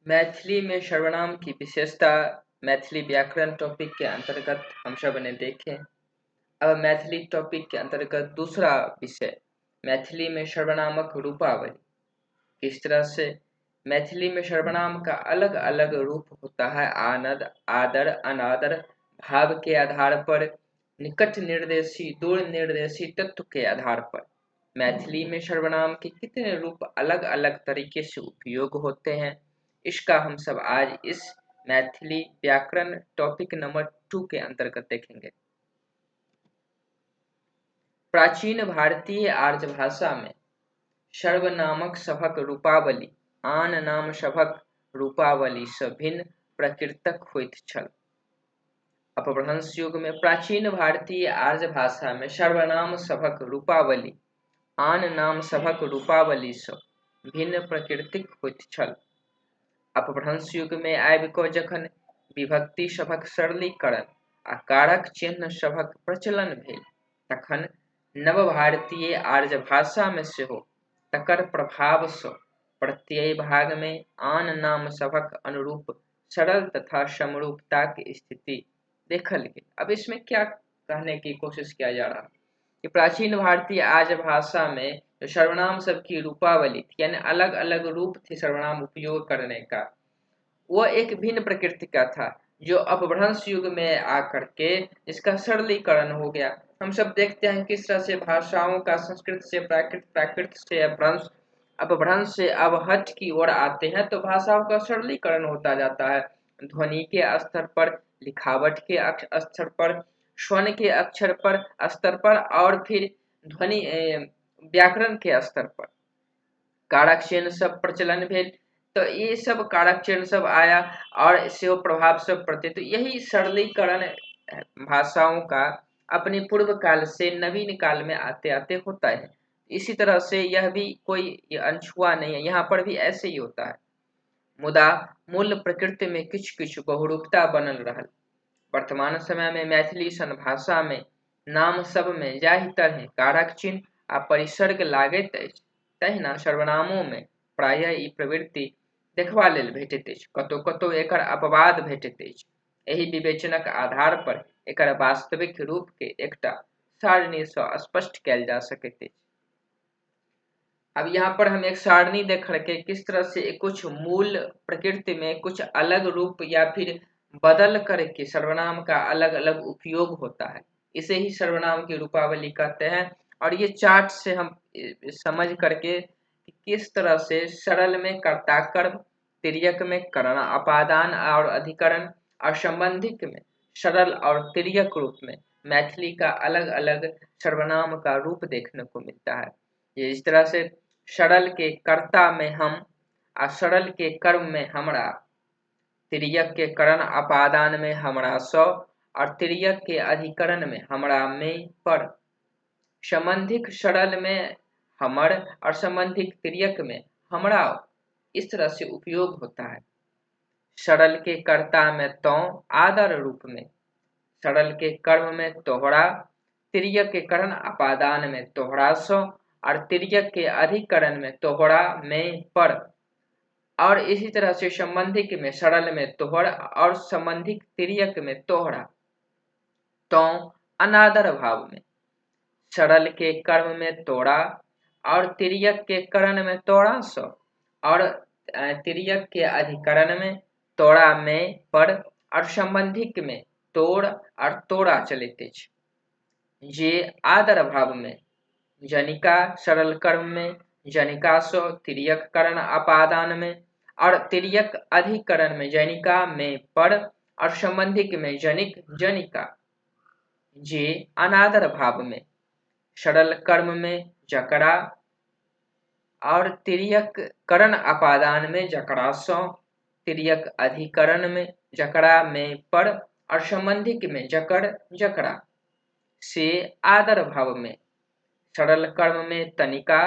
मैथिली में सर्वनाम की विशेषता मैथिली व्याकरण टॉपिक के अंतर्गत हम सब ने देखे। अब मैथिली टॉपिक के अंतर्गत दूसरा विषय मैथिली में सर्वनामक रूपावली। किस तरह से मैथिली में सर्वनाम का अलग अलग रूप होता है। आनद, आदर, अनादर भाव के आधार पर, निकट निर्देशी, दूर निर्देशी तत्व के आधार पर मैथिली में सर्वनाम के कितने रूप अलग अलग तरीके से उपयोग होते हैं, इसका हम सब आज इस मैथिली व्याकरण टॉपिक नंबर 2 के अंतर्गत देखेंगे। प्राचीन भारतीय आर्य भाषा में सर्वनामक सभक रूपावली आन नाम सभक रूपावली सँ भिन्न प्रकृतक होइत छल। अपभ्रंश युग में प्राचीन भारतीय आर्य भाषा में सर्वनाम सभक रूपावली आन नाम सभक रूपावली सँ भिन्न प्रकृतिक होइत छल। अपभ्रंश युग में आबि कऽ जखन विभक्ति सभक सरलीकरण आ कारक चिन्ह सभक प्रचलन भेल तखन नव भारतीय आर्य भाषा में सेहो तकर प्रभाव सँ प्रत्यय भाग में आन नाम सभक अनुरूप सरल तथा समरूपता की स्थिति देखल गेल। अब इसमें क्या कहने की कोशिश किया जा रहा है कि प्राचीन भारतीय आर्य भाषा में जो सर्वनाम सब की रूपावली थी, यानी अलग अलग रूप थे सर्वनाम उपयोग करने का, वह एक भिन्न प्रकृति का था, जो अपभ्रंश युग में आकर के इसका सरलीकरण हो गया। हम सब देखते हैं किस तरह से भाषाओं का संस्कृत से प्राकृत, प्राकृत से अपभ्रंश, अपभ्रंश से अवहट की ओर आते हैं तो भाषाओं का सरलीकरण होता जाता है। ध्वनि के स्तर पर, लिखावट के स्तर पर, स्वन के अक्षर पर स्तर पर और फिर ध्वनि व्याकरण के स्तर पर कारक चिन्ह सब प्रचलन भेल। तो ये सब कारक चिन्ह सब आया और इससे प्रभाव सब पड़ते, तो यही सरलीकरण भाषाओं का अपने पूर्व काल से नवीन काल में आते आते होता है। इसी तरह से यह भी कोई अनछुआ नहीं है, यहाँ पर भी ऐसे ही होता है। मुदा मूल प्रकृति में किछु किछु बहुरूपता बनल रहल। वर्तमान समय में मैथिली सन भाषा में नाम सब में जाहि तरह कारक चिन्ह आ परिसर्ग लागैत अछि, तहिना सर्वनामों में प्रायः ई प्रवृत्ति देखबा लेल भेटैत अछि। कतौ कतौ एकर अपवाद भेटैत अछि। एहि विवेचनक आधार पर एकर वास्तविक रूप के एकटा सारणी सँ स्पष्ट कयल जा सकैत अछि। अब यहाँ पर हम एक सारणी देख करके किस तरह से कुछ मूल प्रकृति में कुछ अलग रूप या फिर बदल करके सर्वनाम का अलग अलग उपयोग होता है, इसे ही सर्वनाम की रूपावली कहते हैं। और ये चार्ट से हम समझ करके किस तरह से सरल में कर्ता कर्म, तिर्यक में करण अपादान और अधिकरण और संबंधिक में सरल और तिर्यक रूप में मैथिली का अलग अलग सर्वनाम का रूप देखने को मिलता है। ये इस तरह से सरल के कर्ता में हम, सरल के कर्म में हमरा, तिर्यक के करण अपादान में हमरा सौ और तिर्यक के अधिकरण में हमरा में पर, संबंधिक सरल में हमर और संबंधिक तिर्यक में हमरा, इस तरह से उपयोग होता है। सरल के कर्ता में तो आदर रूप में, सरल के कर्म में तोहरा, तिर्यक के करण अपादान में तोहरा सो और तिर्यक के अधिकरण में तोहरा में पर, और इसी तरह से संबंधिक में सरल में तोहर और संबंधिक तिर्यक में तोहरा तो अनादर भाव में, सरल के कर्म में तोड़ा और तिर्यक के करण में तोड़ा सो और तिर्यक के अधिकरण में तोड़ा में पर और संबंधिक में तोड़ और तोड़ा चलित जे आदर भाव में, जनिका सरल कर्म में जनिका सो तिर्यक करण अपादान में और तिर्यक अधिकरण में जनिका में पर और संबंधिक में जनिक जनिका जे अनादर भाव में, सरल कर्म में जकरा और तिर्यक करण अपादान में जकरा सो, तिर्यक अधिकरण में जकरा में पर और संबंधिक में जकर जकरा से आदर भाव में, सरल कर्म में तनिका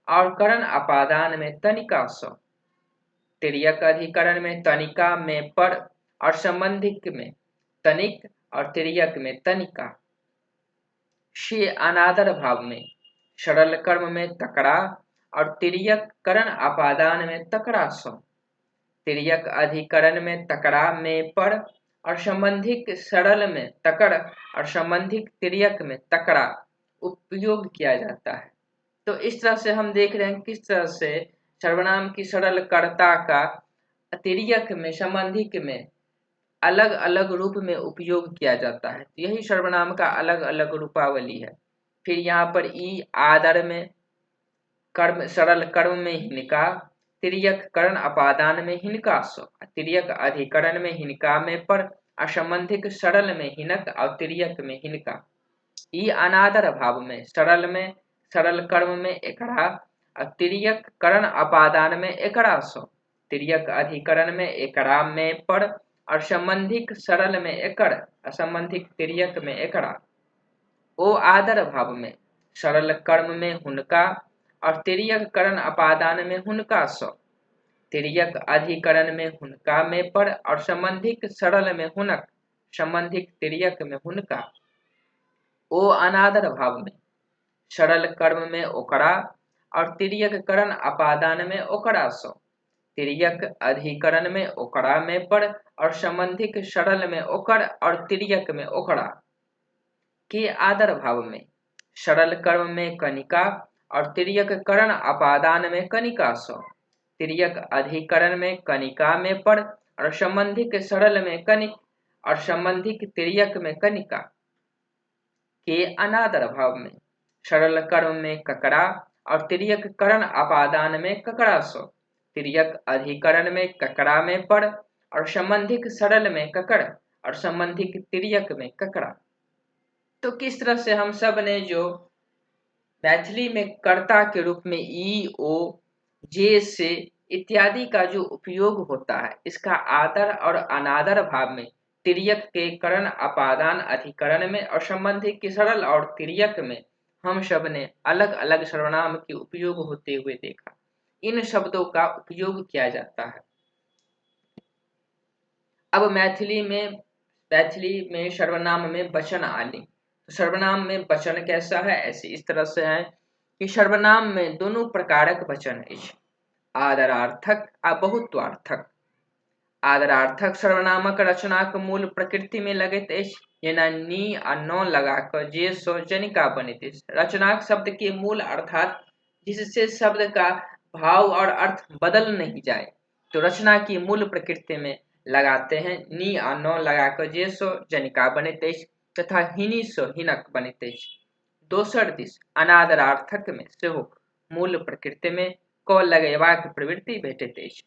और करण अपादान में तनिका सो, तिर्यक अधिकरण में तनिका में पर और संबंधिक में तनिक और तिर्यक में तनिका से अनादर भाव में, सरल कर्म में तकरा और तिर्यक करण अपादान में तकरा सो, तिर्यक अधिकरण में तकड़ा में पर और संबंधिक सरल में तकड़ और संबंधिक तिर्यक में तकड़ा उपयोग किया जाता है। तो इस तरह से हम देख रहे हैं किस तरह से सर्वनाम की सरल कर्ता का तिर्यक में संबंधिक में अलग अलग रूप में उपयोग किया जाता है। तो यही सर्वनाम का अलग अलग रूपावली है। फिर यहाँ पर ई आदर में कर्म सरल कर्म में हिनका, तिर्यक करण अपादान में हिनका सो, तिर्यक अधिकरण में हिनका में पर, असंबंधिक सरल में हिनक और तिर्यक में हिनका। ई अनादर भाव में सरल कर्म में एकड़ा और तिर्यक करण अपादान में एकड़ा सो, तिर्यक अधिकरण में एकड़ा में पर और संबंधिक सरल में एकड़, असंबंधिक तिर्यक में एकड़ा। ओ आदर भाव में सरल कर्म में हुनका और तिर्यक करण अपादान में हुनका सो, तिर्यक अधिकरण में हुनका में पर और संबंधिक सरल में हुनक, संबंधिक तिर्यक में हुनका। ओ अनादर भाव में सरल कर्म में ओकड़ा और तिर्यक करण अपादान में ओकड़ा सो, तिर्यक अधिकरण में ओकड़ा में पर और संबंधिक सरल में ओकड़ और तिर्यक में ओकड़ा। के आदर भाव में सरल कर्म में कनिका और तिर्यक करण अपादान में कनिका सो, तिर्यक अधिकरण में कनिका में पर और संबंधिक सरल में कनिक और संबंधिक तिर्यक में कनिका। के अनादर भाव में सरल कर्म में ककड़ा और तिर्यक करण अपादान में ककड़ा सो, तिर्यक अधिकरण में ककड़ा में पर और संबंधिक सरल में ककड़ और संबंधिक तिर्यक में ककड़ा। तो किस तरह से हम सब ने जो मैथिली में कर्ता के रूप में ई ओ जे से इत्यादि का जो उपयोग होता है, इसका आदर और अनादर भाव में तिर्यक के करण अपादान अधिकरण में और संबंधिक की सरल और तिर्यक में हम सब ने अलग अलग सर्वनाम के उपयोग होते हुए देखा। इन शब्दों का उपयोग किया जाता है। अब मैथिली में सर्वनाम में वचन आलिंग। तो सर्वनाम में वचन कैसा है, ऐसे इस तरह से है कि सर्वनाम में दोनों प्रकारक वचन अछि, आदरार्थक आ बहुत्वार्थक। आदरार्थक सर्वनामक रचनाक मूल प्रकृति में लगैत अछि, जेना नी आ न लगा कर जे सो जनिका बनैत अछि। रचनाक शब्द के मूल अर्थात जिससे शब्द का भाव और अर्थ बदल नहीं जाए, तो रचना की मूल प्रकृति में लगाते हैं। नी आ न लगाकर जे सो जनिका बनैत अछि तथा हिनी सो हिनक बनैत अछि। दोसर दिस अनादरार्थक में सेहो मूल प्रकृति में क लगेबाक प्रवृत्ति भेटैत अछि,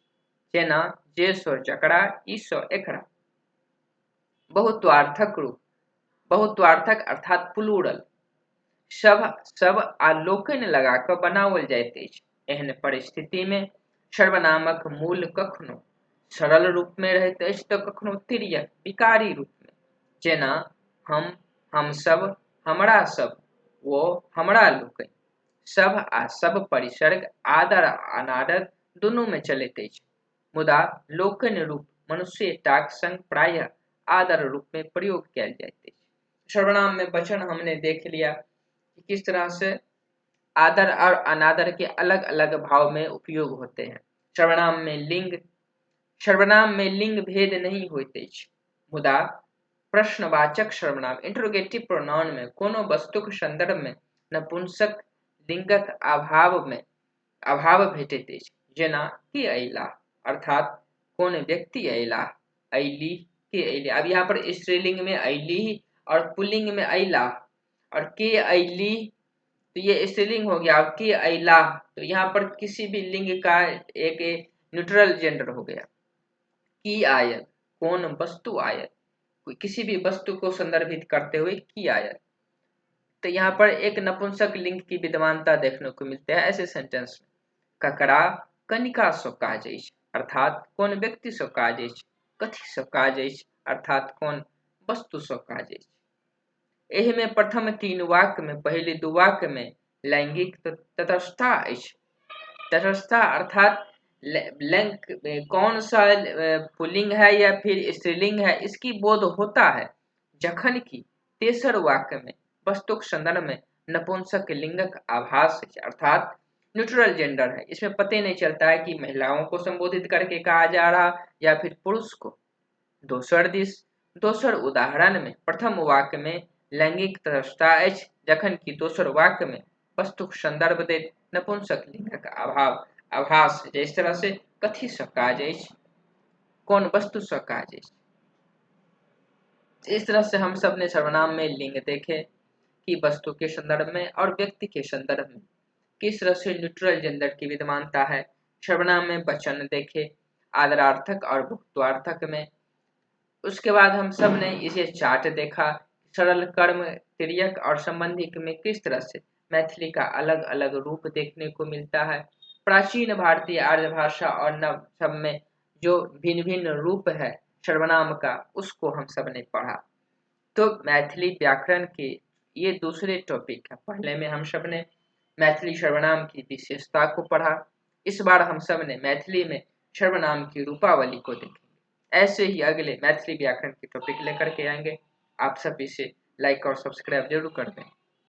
जेना जे सो जकड़ा, ई सो एकरा। बहुत्वार्थक अर्थात प्लूरल सब आ लोकनि लगाकर बनाओल जाइत अछि। एहन परिस्थिति में सर्वनामक मूल कखनो सरल रूप में रहैत अछि तो कखनो तिर्यक विकारी रूप में, जेना हम सब, हमरा सब, वो हमरा लोकनि। सब आ सब परिसर्ग आदर आ अनादर दुनू में चलैत अछि, मुदा लोकनि रूप मनुष्यताक संग प्रायः आदर रूप में प्रयोग किया जाइत अछि। सर्वनाम में वचन हमने देख लिया कि किस तरह से आदर और अनादर के अलग अलग भाव में उपयोग होते हैं। सर्वनाम में लिंग भेद नहीं होइत अछि, मुदा प्रश्नवाचक सर्वनाम इंटरोगेटिव प्रोनाउन में कोनो वस्तुक संदर्भ में नपुंसक लिंगक अभाव भेटैत अछि, जेना के अयलाह अर्थात कौन व्यक्ति अयलाह, अयलीह, के अयले। अब यहाँ पर स्त्रीलिंग में अयलीह और पुल्लिंग में अयलाह और के अयलीह, तो ये स्त्रीलिंग हो गया। और के अयलाह तो यहाँ पर किसी भी लिंग का एक न्यूट्रल जेंडर हो गया। की आयत कौन वस्तु आयत, कोई किसी भी वस्तु को संदर्भित करते हुए की आयत। तो यहाँ पर एक नपुंसक लिंग की विद्यमानता देखने को मिलते हैं ऐसे सेंटेंस में। ककरा कनिका सो काज अछि अर्थात कौन व्यक्ति सो काज अछि, कथी सो काज अछि अर्थात कौन वस्तु सो काज अछि। एहि में प्रथम तीन वाक्य में पहले दो वाक्य में लैंगिक तटस्थता अछि। तटस्थता अर्थात कौन सा पुल्लिंग है या फिर स्त्रीलिंग है इसकी बोध होता है, जखन कि तेसर वाक्य में वस्तुक संदर्भ में नपुंसक लिंगक आभास है, अर्थात न्यूट्रल जेंडर है, इसमें पता ही नहीं चलता है कि महिलाओं को संबोधित करके कहा जा रहा या फिर पुरुष को। दोसर उदाहरण में प्रथम वाक्य में लैंगिक तटस्थता अछि, जखन कि दोसर वाक्य में वस्तुक संदर्भ दैत नपुंसक लिंगक आभास जे इस तरह से कथी सँ काज अछि, कौन वस्तु सँ काज अछि। इस तरह से हम सब ने सर्वनाम में लिंग देखे कि वस्तु के संदर्भ में और व्यक्ति के संदर्भ में किस तरह से न्यूट्रल जेंडर की विद्यमानता है। सर्वनाम में वचन देखे आदरार्थक और भुक्त्वार्थक में। उसके बाद हम सब ने इसे चार्ट देखा, सरल कर्म तिर्यक और संबंधी में किस तरह से मैथिली का अलग अलग रूप देखने को मिलता है। प्राचीन भारतीय आर्य भाषा और नव सब में जो भिन्न भिन्न रूप है सर्वनाम का, उसको हम सब ने पढ़ा। तो मैथिली व्याकरण के ये दूसरे टॉपिक है। पहले में हम सब ने मैथिली सर्वनाम की विशेषता को पढ़ा, इस बार हम सब ने मैथिली में सर्वनाम की रूपावली को देखेंगे। ऐसे ही अगले मैथिली व्याकरण के टॉपिक लेकर के आएंगे। आप सब इसे लाइक और सब्सक्राइब जरूर कर दें।